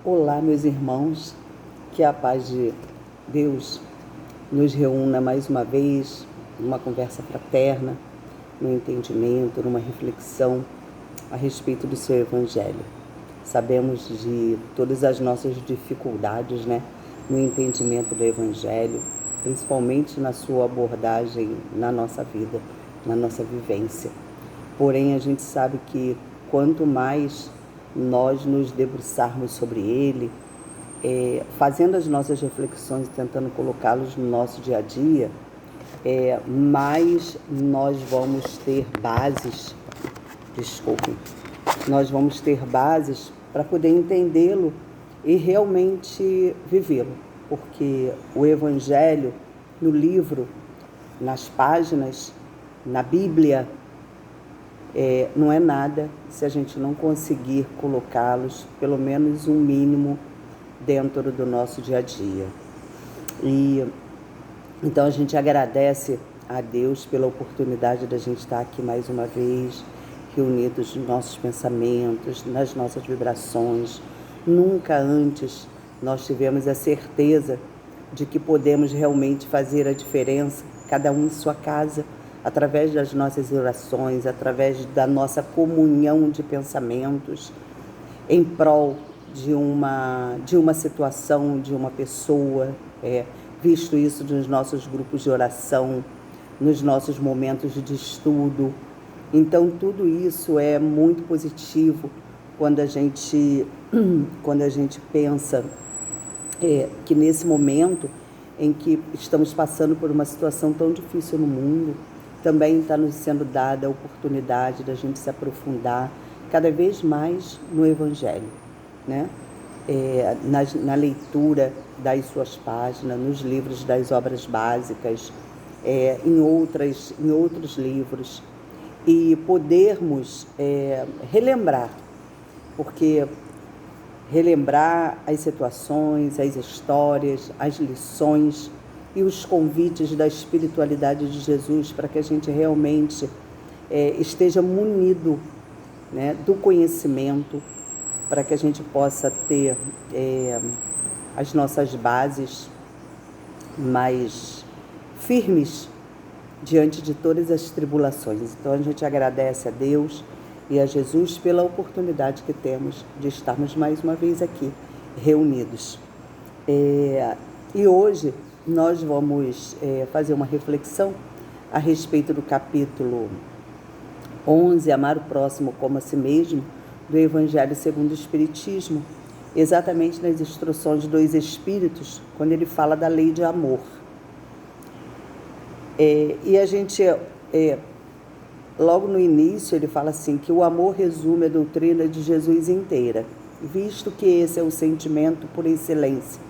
Olá, meus irmãos, que a paz de Deus nos reúna mais uma vez numa conversa fraterna, no entendimento, numa reflexão a respeito do seu Evangelho. Sabemos de todas as nossas dificuldades, no entendimento do Evangelho, principalmente na sua abordagem na nossa vida, na nossa vivência. Porém, a gente sabe que quanto mais nós nos debruçarmos sobre ele, fazendo as nossas reflexões, tentando colocá-los no nosso dia a dia, mais nós vamos ter bases, nós vamos ter bases para poder entendê-lo e realmente vivê-lo. Porque o Evangelho, no livro, nas páginas, na Bíblia, não é nada se a gente não conseguir colocá-los, pelo menos um mínimo, dentro do nosso dia a dia. E então a gente agradece a Deus pela oportunidade da gente estar aqui mais uma vez, reunidos nos nossos pensamentos, nas nossas vibrações. Nunca antes nós tivemos a certeza de que podemos realmente fazer a diferença, cada um em sua casa, através das nossas orações, através da nossa comunhão de pensamentos, em prol de uma situação, de uma pessoa, visto isso nos nossos grupos de oração, nos nossos momentos de estudo. Então, tudo isso é muito positivo quando a gente pensa que nesse momento em que estamos passando por uma situação tão difícil no mundo, também está nos sendo dada a oportunidade da gente se aprofundar cada vez mais no Evangelho, na leitura das suas páginas, nos livros das obras básicas, em outros livros, e podermos relembrar, porque relembrar as situações, as histórias, as lições e os convites da espiritualidade de Jesus para que a gente realmente esteja munido, do conhecimento, para que a gente possa ter as nossas bases mais firmes diante de todas as tribulações. Então a gente agradece a Deus e a Jesus pela oportunidade que temos de estarmos mais uma vez aqui reunidos. E hoje nós vamos fazer uma reflexão a respeito do capítulo 11, Amar o Próximo como a Si Mesmo, do Evangelho segundo o Espiritismo, exatamente nas instruções dos Espíritos, quando ele fala da lei de amor. E a gente, logo no início, ele fala assim, que o amor resume a doutrina de Jesus inteira, visto que esse é o sentimento por excelência.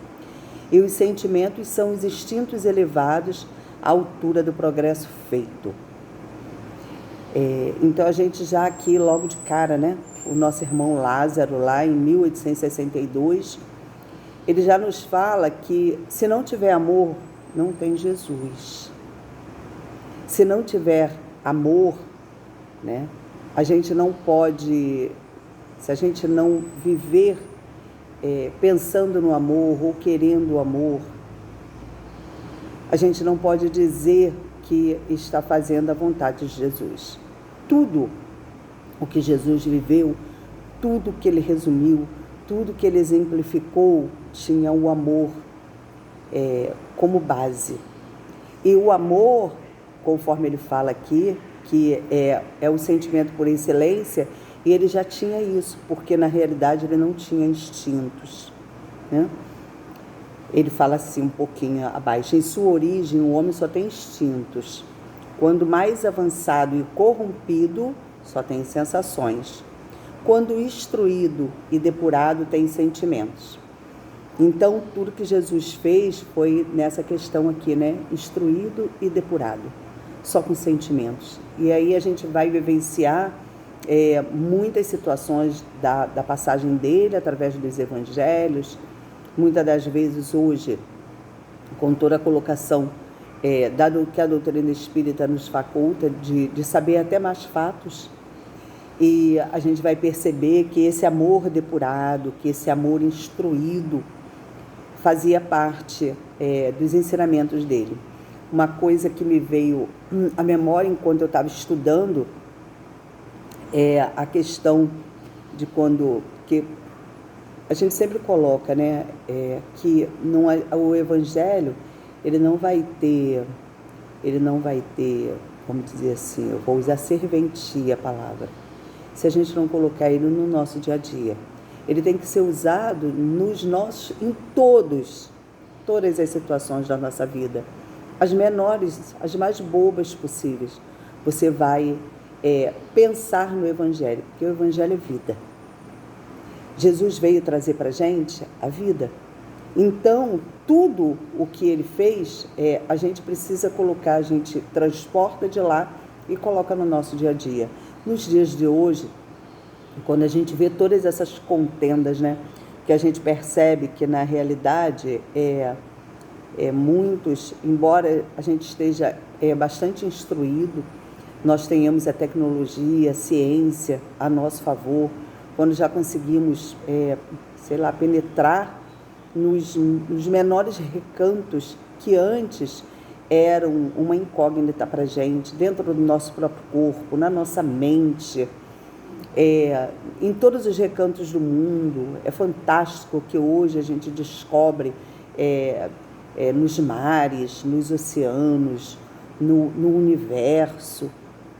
E os sentimentos são os instintos elevados à altura do progresso feito. Então a gente já aqui, logo de cara, o nosso irmão Lázaro, lá em 1862, ele já nos fala que se não tiver amor, não tem Jesus. Se não tiver amor, a gente não pode, se a gente não viver pensando no amor ou querendo o amor, a gente não pode dizer que está fazendo a vontade de Jesus. Tudo o que Jesus viveu, tudo que ele resumiu, tudo que ele exemplificou, tinha o amor como base. E o amor, conforme ele fala aqui, que é o sentimento por excelência, e ele já tinha isso, porque na realidade ele não tinha instintos, Ele fala assim um pouquinho abaixo, em sua origem o homem só tem instintos. Quando mais avançado e corrompido, só tem sensações. Quando instruído e depurado, tem sentimentos. Então, tudo que Jesus fez foi nessa questão aqui, instruído e depurado, só com sentimentos. E aí a gente vai vivenciar muitas situações da passagem dele, através dos evangelhos, muitas das vezes hoje, com toda a colocação dado que a doutrina espírita nos faculta de saber até mais fatos, E a gente vai perceber que esse amor depurado, que esse amor instruído, fazia parte dos ensinamentos dele. Uma coisa que me veio à memória enquanto eu estava estudando é a questão de quando... que a gente sempre coloca, né, que não é, o Evangelho, ele não vai ter, vamos dizer assim, eu vou usar serventia a palavra, se a gente não colocar ele no nosso dia a dia. Ele tem que ser usado em todas as situações da nossa vida, as menores, as mais bobas possíveis. Você vai pensar no Evangelho, porque o Evangelho é vida. Jesus veio trazer para a gente a vida. Então, tudo o que ele fez, a gente precisa colocar, a gente transporta de lá e coloca no nosso dia a dia. Nos dias de hoje, quando a gente vê todas essas contendas, né, que a gente percebe que na realidade muitos, embora a gente esteja bastante instruído, nós tenhamos a tecnologia, a ciência a nosso favor, quando já conseguimos, penetrar nos menores recantos que antes eram uma incógnita para a gente, dentro do nosso próprio corpo, na nossa mente, em todos os recantos do mundo. É fantástico que hoje a gente descobre nos mares, nos oceanos, no universo.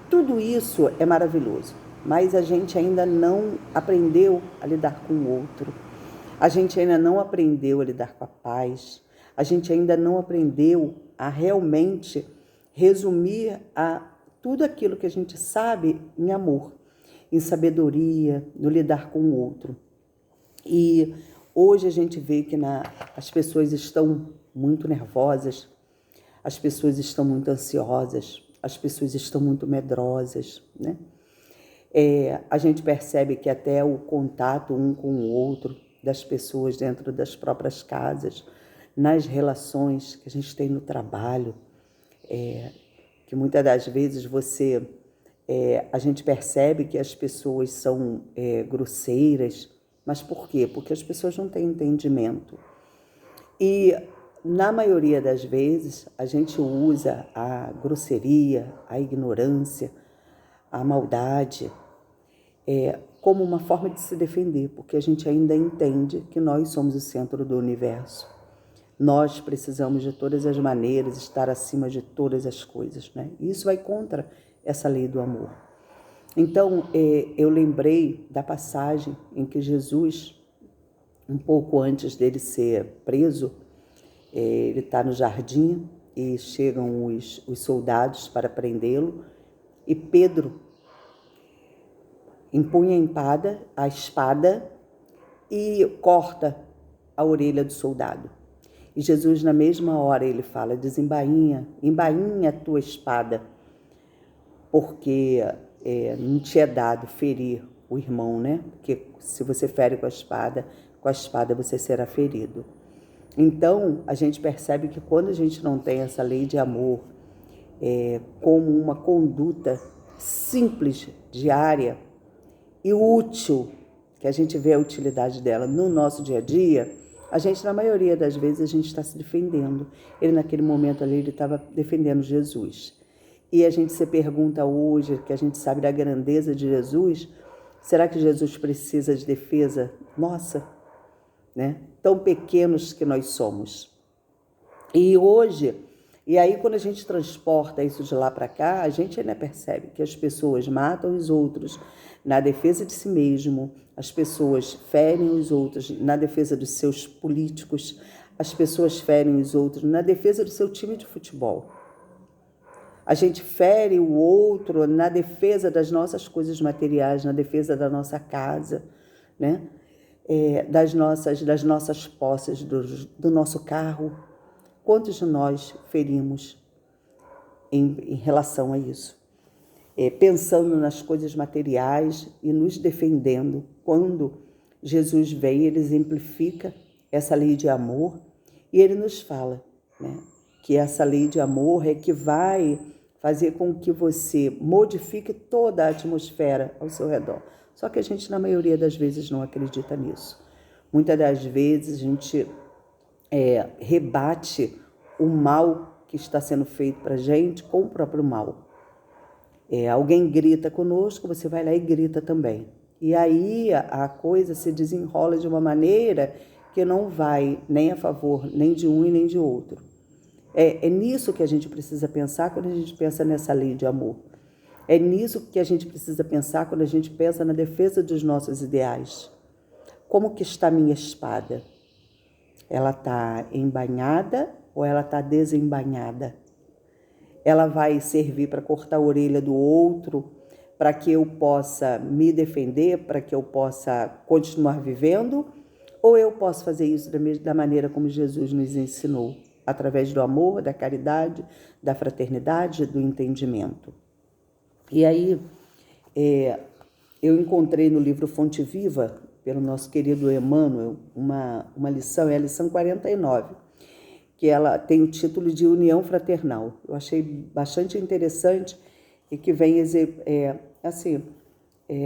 Tudo isso é maravilhoso, mas a gente ainda não aprendeu a lidar com o outro. A gente ainda não aprendeu a lidar com a paz. A gente ainda não aprendeu a realmente resumir tudo aquilo que a gente sabe em amor, em sabedoria, no lidar com o outro. E hoje a gente vê que as pessoas estão muito nervosas, as pessoas estão muito ansiosas, as pessoas estão muito medrosas, né? A gente percebe que até o contato um com o outro das pessoas dentro das próprias casas, nas relações que a gente tem no trabalho, que muitas das vezes a gente percebe que as pessoas são grosseiras, mas por quê? Porque as pessoas não têm entendimento. E na maioria das vezes a gente usa a grosseria, a ignorância, a maldade, como uma forma de se defender, porque a gente ainda entende que nós somos o centro do universo. Nós precisamos de todas as maneiras estar acima de todas as coisas, né? E isso vai contra essa lei do amor. Então, eu lembrei da passagem em que Jesus, um pouco antes dele ser preso, ele está no jardim e chegam os soldados para prendê-lo, e Pedro empunha a espada e corta a orelha do soldado. E Jesus, na mesma hora, ele fala: desembainha, embainha a tua espada, porque não te é dado ferir o irmão, né? Porque se você fere com a espada você será ferido. Então, a gente percebe que quando a gente não tem essa lei de amor como uma conduta simples, diária e útil, que a gente vê a utilidade dela no nosso dia a dia, a gente, na maioria das vezes, a gente está se defendendo. Ele, naquele momento ali, ele estava defendendo Jesus. E a gente se pergunta hoje, que a gente sabe da grandeza de Jesus, será que Jesus precisa de defesa nossa? Né? Tão pequenos que nós somos. E hoje, e aí quando a gente transporta isso de lá para cá, a gente ainda percebe que as pessoas matam os outros na defesa de si mesmo, as pessoas ferem os outros na defesa dos seus políticos, as pessoas ferem os outros na defesa do seu time de futebol. A gente fere o outro na defesa das nossas coisas materiais, na defesa da nossa casa, né? Das nossas posses, do nosso carro. Quantos de nós ferimos em relação a isso? Pensando nas coisas materiais e nos defendendo. Quando Jesus vem, ele exemplifica essa lei de amor e ele nos fala, né, que essa lei de amor é que vai fazer com que você modifique toda a atmosfera ao seu redor. Só que a gente, na maioria das vezes, não acredita nisso. Muitas das vezes a gente rebate o mal que está sendo feito para a gente com o próprio mal. Alguém grita conosco, você vai lá e grita também. E aí a coisa se desenrola de uma maneira que não vai nem a favor nem de um e nem de outro. É nisso que a gente precisa pensar quando a gente pensa nessa lei de amor. É nisso que a gente precisa pensar quando a gente pensa na defesa dos nossos ideais. Como que está a minha espada? Ela está embainhada ou ela está desembainhada? Ela vai servir para cortar a orelha do outro, para que eu possa me defender, para que eu possa continuar vivendo? Ou eu posso fazer isso da maneira como Jesus nos ensinou, através do amor, da caridade, da fraternidade, do entendimento? E aí, eu encontrei no livro Fonte Viva, pelo nosso querido Emmanuel, uma lição, é a lição 49, que ela tem o título de União Fraternal. Eu achei bastante interessante e que vem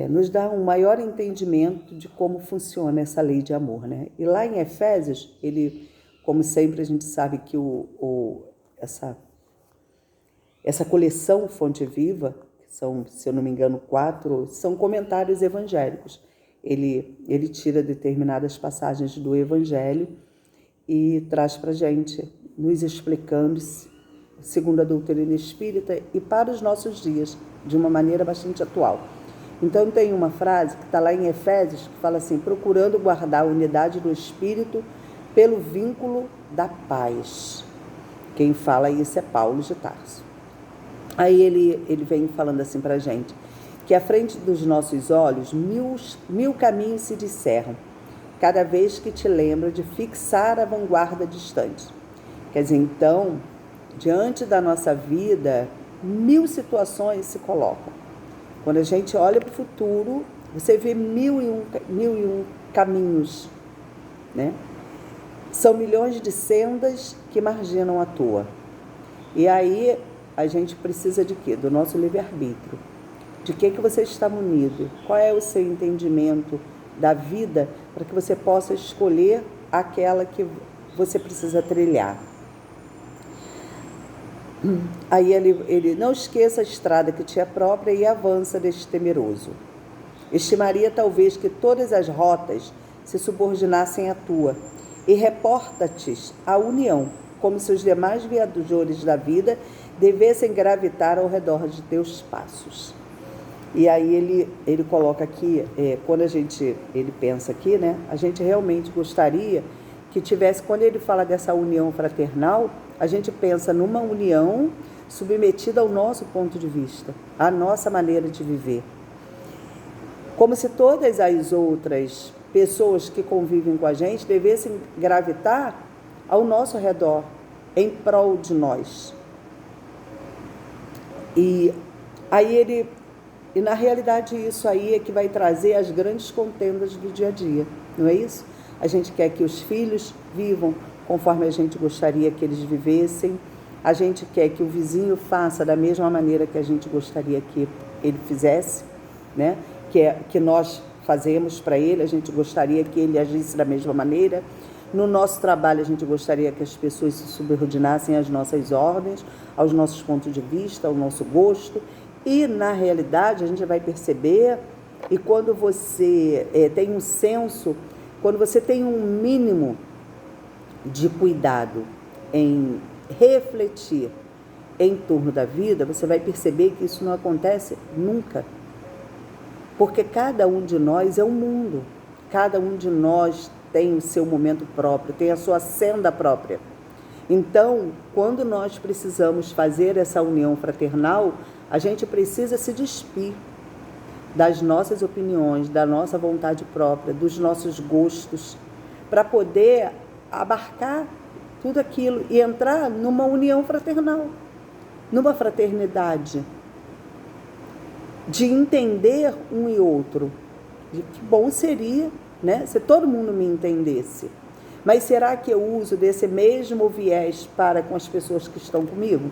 nos dá um maior entendimento de como funciona essa lei de amor, né? E lá em Efésios, ele, como sempre, a gente sabe que essa coleção Fonte Viva, que são, se eu não me engano, 4, são comentários evangélicos. Ele tira determinadas passagens do Evangelho e traz para a gente, nos explicando segundo a doutrina espírita e para os nossos dias, de uma maneira bastante atual. Então tem uma frase que está lá em Efésios, que fala assim: procurando guardar a unidade do espírito pelo vínculo da paz. Quem fala isso é Paulo de Tarso. Aí ele vem falando assim para a gente, que à frente dos nossos olhos mil caminhos se discerram, cada vez que te lembra de fixar a vanguarda distante. Quer dizer, então, diante da nossa vida, 1000 situações se colocam. Quando a gente olha para o futuro, você vê mil e um caminhos, né? São milhões de sendas que marginam a toa. E aí a gente precisa de quê? Do nosso livre-arbítrio. De que você está munido? Qual é o seu entendimento da vida para que você possa escolher aquela que você precisa trilhar? Aí ele não esqueça a estrada que te é própria e avança deste temeroso. Estimaria talvez que todas as rotas se subordinassem à tua e reporta-te à união, como se os demais viajores da vida devessem gravitar ao redor de teus passos. E aí ele coloca aqui, quando ele pensa aqui, né, a gente realmente gostaria que tivesse, quando ele fala dessa união fraternal, a gente pensa numa união submetida ao nosso ponto de vista, à nossa maneira de viver. Como se todas as outras pessoas que convivem com a gente devessem gravitar ao nosso redor, em prol de nós. E aí e na realidade isso aí é que vai trazer as grandes contendas do dia a dia, não é isso? A gente quer que os filhos vivam conforme a gente gostaria que eles vivessem, a gente quer que o vizinho faça da mesma maneira que a gente gostaria que ele fizesse, né? Que nós fazemos para ele, a gente gostaria que ele agisse da mesma maneira. No nosso trabalho, a gente gostaria que as pessoas se subordinassem às nossas ordens, aos nossos pontos de vista, ao nosso gosto. E, na realidade, a gente vai perceber, e quando você tem um senso, quando você tem um mínimo de cuidado em refletir em torno da vida, você vai perceber que isso não acontece nunca. Porque cada um de nós é um mundo, cada um de nós tem o seu momento próprio, tem a sua senda própria. Então, quando nós precisamos fazer essa união fraternal, a gente precisa se despir das nossas opiniões, da nossa vontade própria, dos nossos gostos, para poder abarcar tudo aquilo e entrar numa união fraternal, numa fraternidade, de entender um e outro. De que bom seria, né, se todo mundo me entendesse. Mas será que eu uso desse mesmo viés para com as pessoas que estão comigo?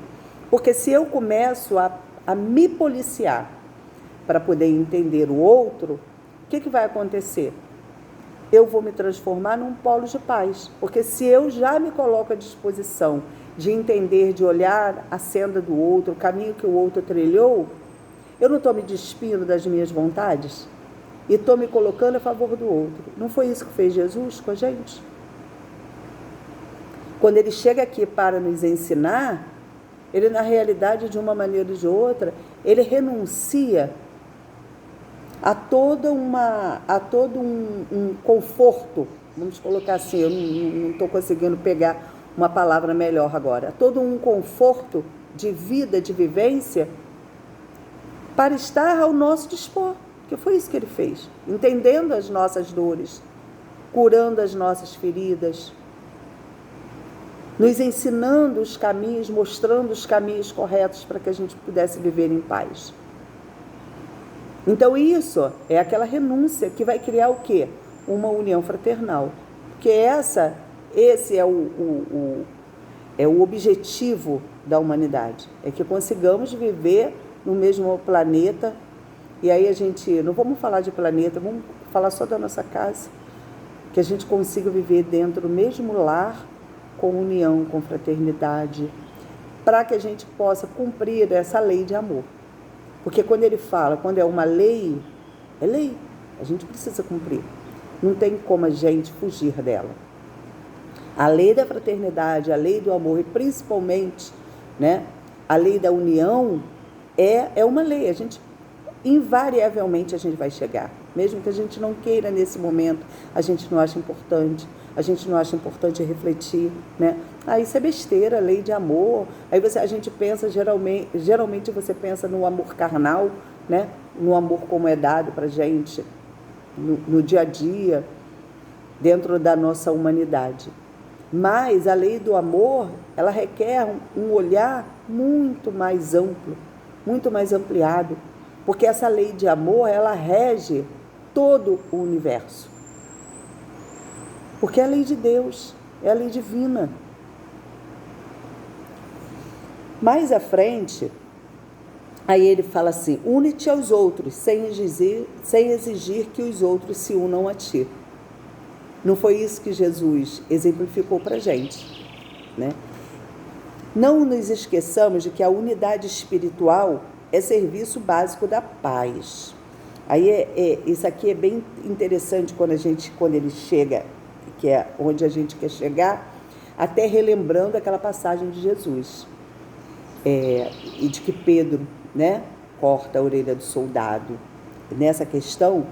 Porque se eu começo a me policiar para poder entender o outro, o que vai acontecer? Eu vou me transformar num polo de paz. Porque se eu já me coloco à disposição de entender, de olhar a senda do outro, o caminho que o outro trilhou, eu não estou me despindo das minhas vontades e estou me colocando a favor do outro. Não foi isso que fez Jesus com a gente? Quando ele chega aqui para nos ensinar, ele, na realidade, de uma maneira ou de outra, ele renuncia a todo um conforto, vamos colocar assim, eu não estou conseguindo pegar uma palavra melhor agora, a todo um conforto de vida, de vivência, para estar ao nosso dispor, que foi isso que ele fez, entendendo as nossas dores, curando as nossas feridas, nos ensinando os caminhos, mostrando os caminhos corretos para que a gente pudesse viver em paz. Então isso é aquela renúncia que vai criar o quê? Uma união fraternal. Porque esse é o objetivo da humanidade. É que consigamos viver no mesmo planeta. E aí a gente, não vamos falar de planeta, vamos falar só da nossa casa. Que a gente consiga viver dentro do mesmo lar, com união, com fraternidade, para que a gente possa cumprir essa lei de amor. Porque quando ele fala, quando é uma lei, é lei, a gente precisa cumprir. Não tem como a gente fugir dela. A lei da fraternidade, a lei do amor e principalmente, né, a lei da união é uma lei. A gente, invariavelmente, a gente vai chegar. Mesmo que a gente não queira nesse momento, a gente não acha importante. A gente não acha importante refletir, né? Isso é besteira, lei de amor. Aí a gente pensa, geralmente você pensa no amor carnal, né? No amor como é dado para a gente no dia a dia, dentro da nossa humanidade. Mas a lei do amor, ela requer um olhar muito mais amplo, muito mais ampliado, porque essa lei de amor, ela rege todo o universo. Porque é a lei de Deus, é a lei divina. Mais à frente, aí ele fala assim, une-te aos outros, sem exigir que os outros se unam a ti. Não foi isso que Jesus exemplificou para a gente, né? Não nos esqueçamos de que a unidade espiritual é serviço básico da paz. Aí isso aqui é bem interessante quando ele chega, que é onde a gente quer chegar, até relembrando aquela passagem de Jesus, e de que Pedro, né, corta a orelha do soldado. Nessa questão,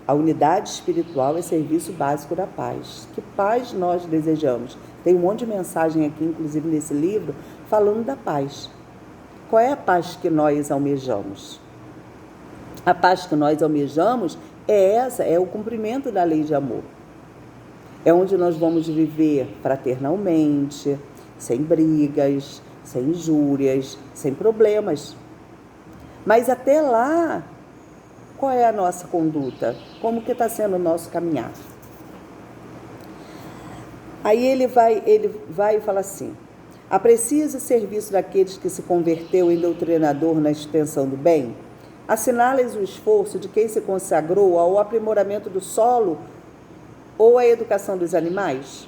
a unidade espiritual é serviço básico da paz. Que paz nós desejamos? Tem um monte de mensagem aqui, inclusive nesse livro, falando da paz. Qual é a paz que nós almejamos? A paz que nós almejamos é o cumprimento da lei de amor. É onde nós vamos viver fraternalmente, sem brigas, sem injúrias, sem problemas. Mas até lá, qual é a nossa conduta? Como que está sendo o nosso caminhar? Aí ele vai e fala assim, aprecia o serviço daqueles que se converteu em doutrinador na extensão do bem? Assinala-lhes o esforço de quem se consagrou ao aprimoramento do solo ou à educação dos animais?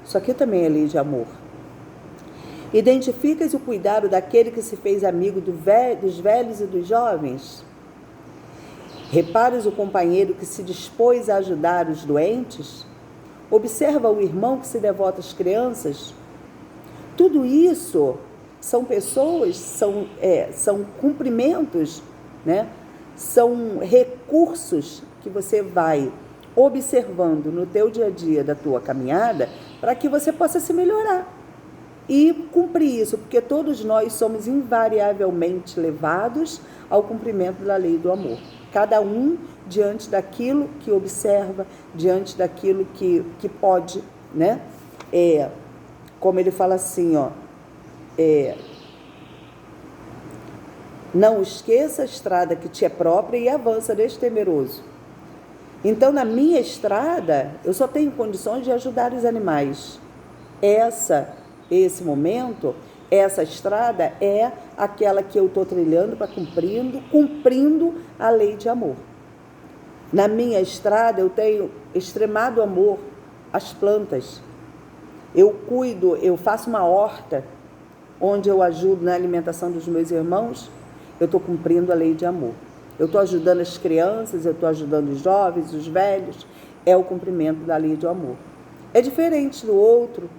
Isso aqui também é lei de amor. Identificas o cuidado daquele que se fez amigo dos velhos e dos jovens? Reparas o companheiro que se dispôs a ajudar os doentes? Observa o irmão que se devota às crianças? Tudo isso são pessoas, são cumprimentos, né? São recursos que você vai observando no teu dia a dia da tua caminhada para que você possa se melhorar e cumprir isso, porque todos nós somos invariavelmente levados ao cumprimento da lei do amor. Cada um diante daquilo que observa, diante daquilo que pode, né? Como ele fala assim, não esqueça a estrada que te é própria e avança destemeroso. Então, na minha estrada, eu só tenho condições de ajudar os animais. Esse momento Essa estrada é aquela que eu estou trilhando para cumprindo a lei de amor. Na minha estrada eu tenho extremado amor às plantas. Eu cuido, eu faço uma horta onde eu ajudo na alimentação dos meus irmãos. Eu estou cumprindo a lei de amor. Eu estou ajudando as crianças, eu estou ajudando os jovens, os velhos. É o cumprimento da lei de amor. É diferente do outro,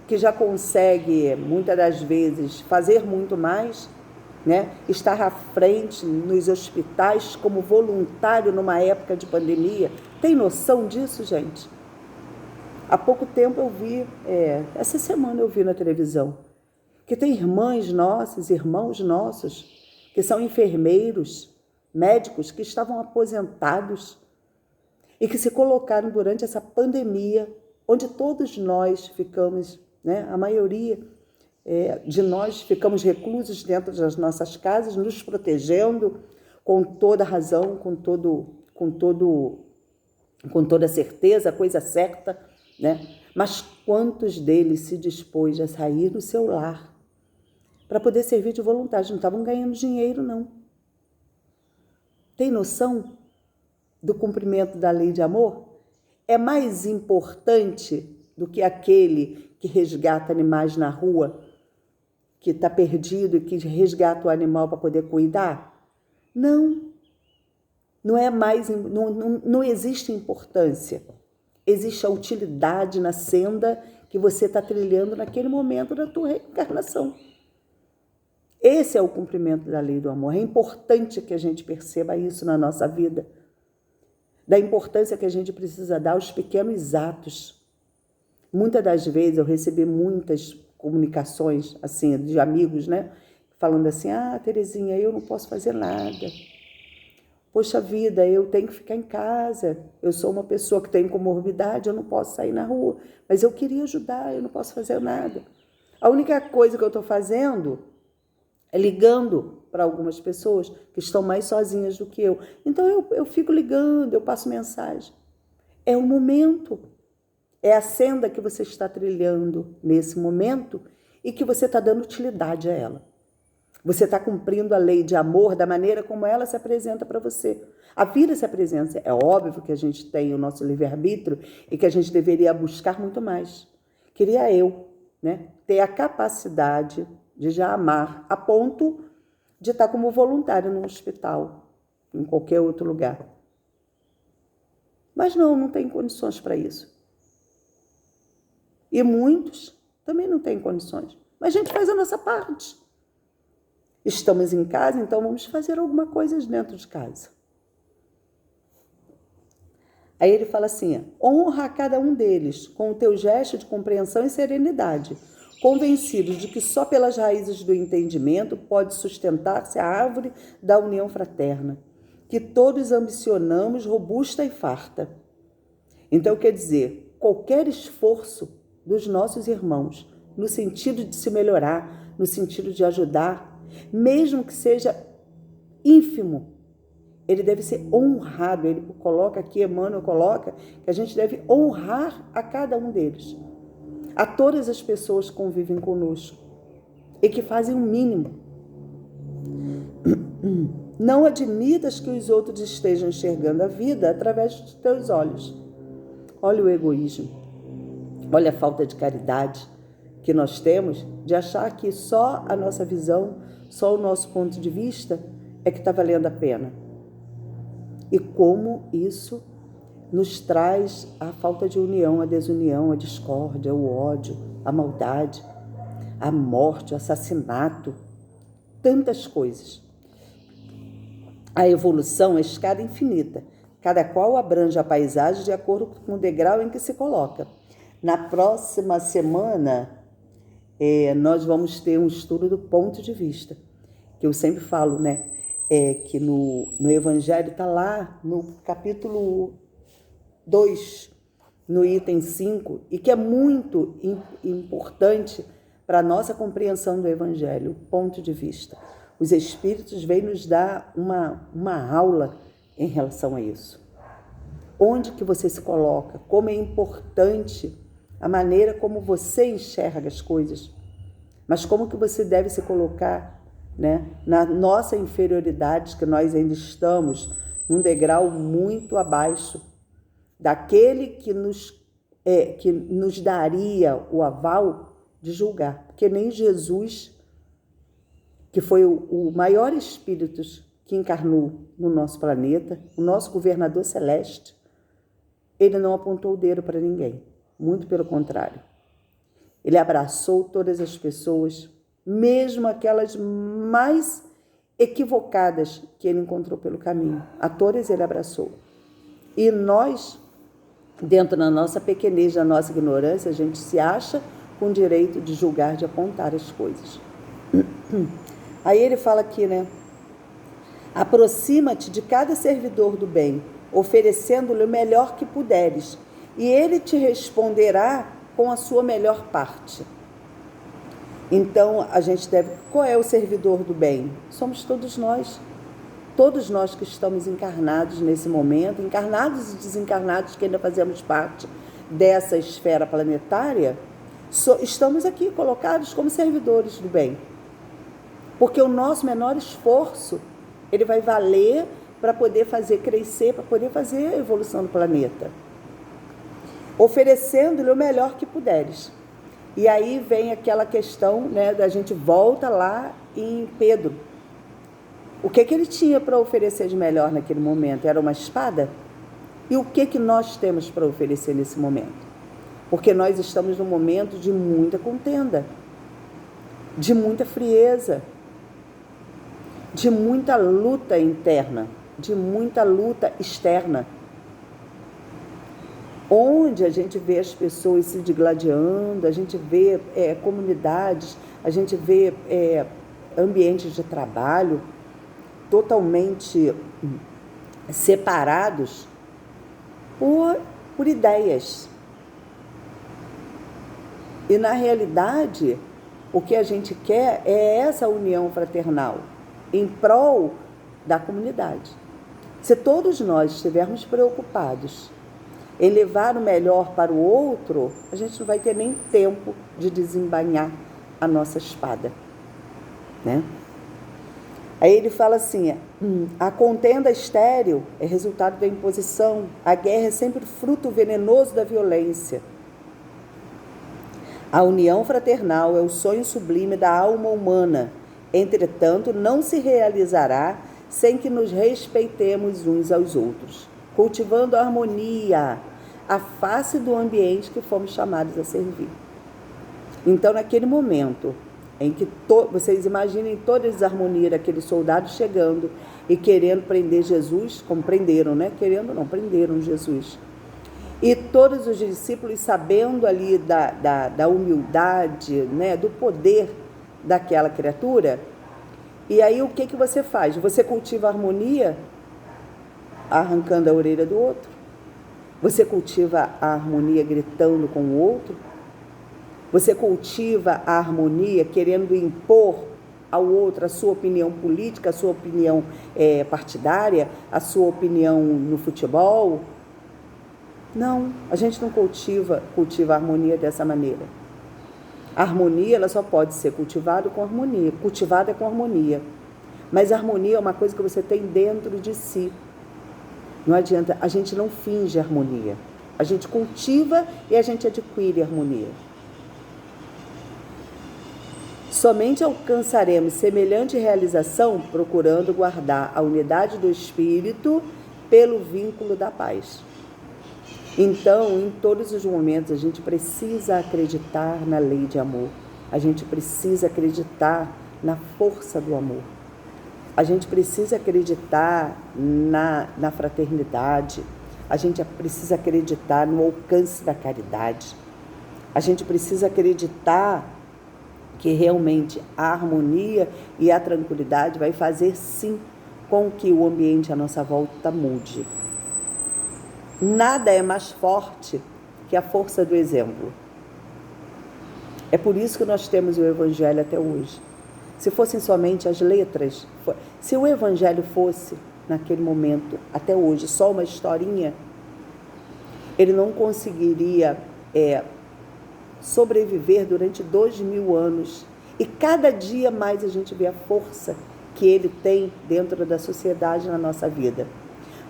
que já consegue, muitas das vezes, fazer muito mais, né? Estar à frente nos hospitais como voluntário numa época de pandemia. Tem noção disso, gente? Há pouco tempo eu vi, essa semana eu vi na televisão, que tem irmãs nossas, irmãos nossos, que são enfermeiros, médicos, que estavam aposentados e que se colocaram durante essa pandemia, onde todos nós ficamos, né, a maioria de nós ficamos reclusos dentro das nossas casas, nos protegendo com toda razão, com toda certeza, a coisa certa, né? Mas quantos deles se dispôs a sair do seu lar para poder servir de voluntários? Não estavam ganhando dinheiro, não. Tem noção do cumprimento da lei de amor? É mais importante do que aquele que resgata animais na rua, que está perdido e que resgata o animal para poder cuidar? Não. Não é mais, não existe importância. Existe a utilidade na senda que você está trilhando naquele momento da tua reencarnação. Esse é o cumprimento da lei do amor. É importante que a gente perceba isso na nossa vida. Da importância que a gente precisa dar aos pequenos atos. Muitas das vezes eu recebi muitas comunicações assim de amigos, né? Falando assim, Terezinha, eu não posso fazer nada. Poxa vida, eu tenho que ficar em casa. Eu sou uma pessoa que tem comorbidade, eu não posso sair na rua. Mas eu queria ajudar, eu não posso fazer nada. A única coisa que eu estou fazendo é ligando para algumas pessoas que estão mais sozinhas do que eu. Então eu fico ligando, eu passo mensagem. É o momento. É a senda que você está trilhando nesse momento e que você está dando utilidade a ela. Você está cumprindo a lei de amor da maneira como ela se apresenta para você. A vida se apresenta. É óbvio que a gente tem o nosso livre-arbítrio e que a gente deveria buscar muito mais. Queria eu, né, ter a capacidade de já amar a ponto de estar como voluntário no hospital, em qualquer outro lugar. Mas não tem condições para isso. E muitos também não têm condições. Mas a gente faz a nossa parte. Estamos em casa, então vamos fazer alguma coisa dentro de casa. Aí ele fala assim, honra a cada um deles com o teu gesto de compreensão e serenidade, convencidos de que só pelas raízes do entendimento pode sustentar-se a árvore da união fraterna, que todos ambicionamos robusta e farta. Então, quer dizer, qualquer esforço dos nossos irmãos, no sentido de se melhorar, no sentido de ajudar, mesmo que seja ínfimo, ele deve ser honrado. Ele coloca aqui, Emmanuel coloca, que a gente deve honrar a cada um deles, a todas as pessoas que convivem conosco e que fazem o mínimo. Não admitas que os outros estejam enxergando a vida através dos teus olhos. Olha o egoísmo, olha a falta de caridade que nós temos de achar que só a nossa visão, só o nosso ponto de vista é que está valendo a pena. E como isso nos traz a falta de união, a desunião, a discórdia, o ódio, a maldade, a morte, o assassinato, tantas coisas. A evolução é escada infinita, cada qual abrange a paisagem de acordo com o degrau em que se coloca. Na próxima semana, nós vamos ter um estudo do ponto de vista, que eu sempre falo, né? Que no Evangelho está lá no capítulo 2, no item 5, e que é muito importante para a nossa compreensão do Evangelho, o ponto de vista. Os Espíritos vêm nos dar uma aula em relação a isso. Onde que você se coloca, como é importante a maneira como você enxerga as coisas. mas como que você deve se colocar, né, na nossa inferioridade, que nós ainda estamos num degrau muito abaixo daquele que nos daria o aval de julgar. Porque nem Jesus, que foi o maior espírito que encarnou no nosso planeta, o nosso governador celeste, ele não apontou o dedo para ninguém. Muito pelo contrário. Ele abraçou todas as pessoas, mesmo aquelas mais equivocadas que ele encontrou pelo caminho. A todas ele abraçou. E nós, dentro da nossa pequenez, da nossa ignorância, a gente se acha com direito de julgar, de apontar as coisas. Aí ele fala aqui, né? Aproxima-te de cada servidor do bem, oferecendo-lhe o melhor que puderes, e ele te responderá com a sua melhor parte. Então, a gente deve... Qual é o servidor do bem? Somos todos nós. Todos nós que estamos encarnados nesse momento, encarnados e desencarnados, que ainda fazemos parte dessa esfera planetária, estamos aqui colocados como servidores do bem. Porque o nosso menor esforço, ele vai valer para poder fazer crescer, para poder fazer a evolução do planeta. Oferecendo-lhe o melhor que puderes. E aí vem aquela questão, né, da gente volta lá em Pedro. O que ele tinha para oferecer de melhor naquele momento? Era uma espada? E o que nós temos para oferecer nesse momento? Porque nós estamos num momento de muita contenda, de muita frieza, de muita luta interna, de muita luta externa, onde a gente vê as pessoas se digladiando, a gente vê comunidades, a gente vê ambientes de trabalho totalmente separados por ideias. E, na realidade, o que a gente quer é essa união fraternal em prol da comunidade. Se todos nós estivermos preocupados em levar o melhor para o outro, a gente não vai ter nem tempo de desembainhar a nossa espada, né? Aí ele fala assim, a contenda estéril é resultado da imposição, a guerra é sempre fruto venenoso da violência. A união fraternal é o sonho sublime da alma humana, entretanto, não se realizará sem que nos respeitemos uns aos outros, cultivando a harmonia, a face do ambiente que fomos chamados a servir. Então, naquele momento em que vocês imaginem toda a desarmonia daqueles soldados chegando e querendo prender Jesus, como prenderam, né? Querendo não, prenderam Jesus. E todos os discípulos sabendo ali da humildade, né? Do poder daquela criatura. E aí o que você faz? Você cultiva a harmonia arrancando a orelha do outro? Você cultiva a harmonia gritando com o outro? Você cultiva a harmonia querendo impor ao outro a sua opinião política, a sua opinião partidária, a sua opinião no futebol? Não, a gente não cultiva a harmonia dessa maneira. A harmonia ela só pode ser cultivada com harmonia, cultivada com harmonia. Mas a harmonia é uma coisa que você tem dentro de si. Não adianta, a gente não finge harmonia. A gente cultiva e a gente adquire harmonia. Somente alcançaremos semelhante realização procurando guardar a unidade do espírito pelo vínculo da paz. Então, em todos os momentos, a gente precisa acreditar na lei de amor. A gente precisa acreditar na força do amor. A gente precisa acreditar na fraternidade. A gente precisa acreditar no alcance da caridade. A gente precisa acreditar que realmente a harmonia e a tranquilidade vai fazer sim com que o ambiente à nossa volta mude. Nada é mais forte que a força do exemplo. É por isso que nós temos o Evangelho até hoje. Se fossem somente as letras, se o Evangelho fosse, naquele momento, até hoje, só uma historinha, ele não conseguiria sobreviver durante 2000 anos E cada dia mais a gente vê a força que ele tem dentro da sociedade na nossa vida.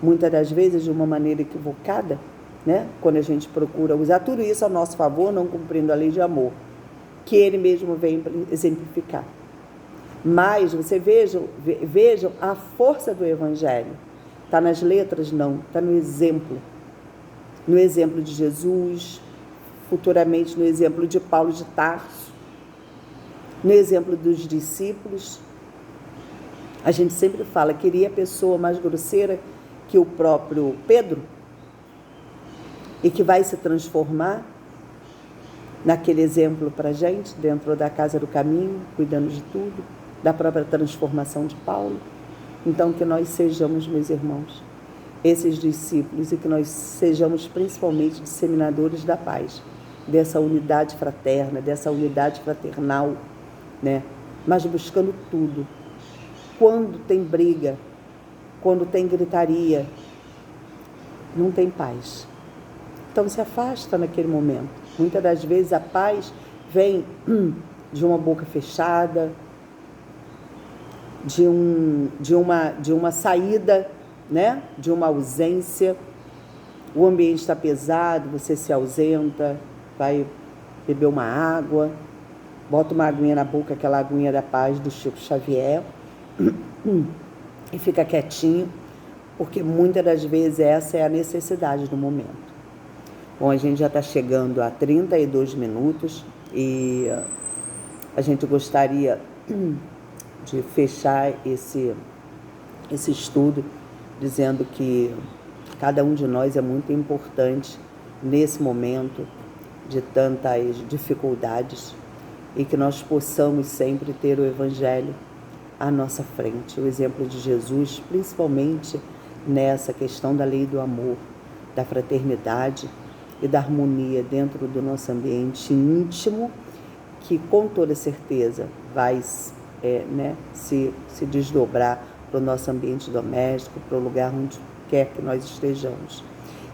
Muitas das vezes de uma maneira equivocada, né? Quando a gente procura usar tudo isso a nosso favor, não cumprindo a lei de amor, que ele mesmo vem exemplificar. Mas você vejam a força do Evangelho. Está nas letras? Não. Está no exemplo. No exemplo de Jesus, futuramente no exemplo de Paulo de Tarso, no exemplo dos discípulos. A gente sempre fala, queria a pessoa mais grosseira que o próprio Pedro e que vai se transformar naquele exemplo para a gente, dentro da casa do caminho, cuidando de tudo, da própria transformação de Paulo. Então, que nós sejamos, meus irmãos, esses discípulos, e que nós sejamos principalmente disseminadores da paz, dessa unidade fraterna, dessa unidade fraternal, né? Mas buscando tudo. Quando tem briga, quando tem gritaria, não tem paz. Então se afasta naquele momento. Muitas das vezes a paz vem de uma boca fechada, de uma saída, né? De uma ausência. O ambiente está pesado, você se ausenta, vai beber uma água, bota uma aguinha na boca, aquela aguinha da paz do Chico Xavier, e fica quietinho, porque muitas das vezes essa é a necessidade do momento. Bom, a gente já está chegando a 32 minutos e a gente gostaria de fechar esse estudo dizendo que cada um de nós é muito importante nesse momento de tantas dificuldades e que nós possamos sempre ter o Evangelho à nossa frente, o exemplo de Jesus, principalmente nessa questão da lei do amor, da fraternidade e da harmonia dentro do nosso ambiente íntimo, que com toda certeza vai se desdobrar para o nosso ambiente doméstico, para o lugar onde quer que nós estejamos.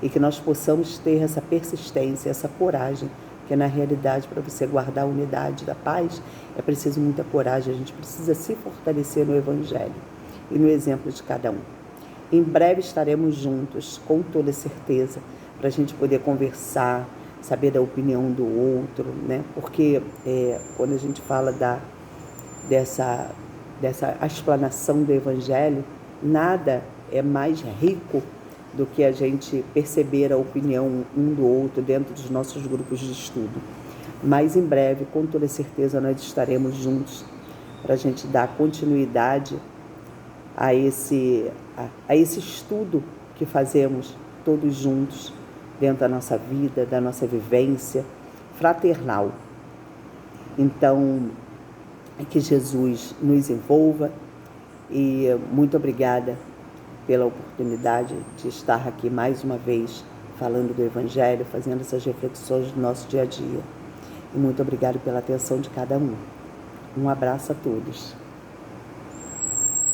E que nós possamos ter essa persistência, essa coragem, porque na realidade, para você guardar a unidade da paz, é preciso muita coragem, a gente precisa se fortalecer no Evangelho e no exemplo de cada um. Em breve estaremos juntos, com toda certeza, para a gente poder conversar, saber da opinião do outro, né? Porque quando a gente fala dessa explanação do Evangelho, nada é mais rico do que a gente perceber a opinião um do outro dentro dos nossos grupos de estudo. Mas em breve, com toda certeza, nós estaremos juntos para a gente dar continuidade a esse estudo que fazemos todos juntos dentro da nossa vida, da nossa vivência fraternal. Então, que Jesus nos envolva e muito obrigada pela oportunidade de estar aqui mais uma vez falando do Evangelho, fazendo essas reflexões do nosso dia a dia. E muito obrigada pela atenção de cada um. Um abraço a todos.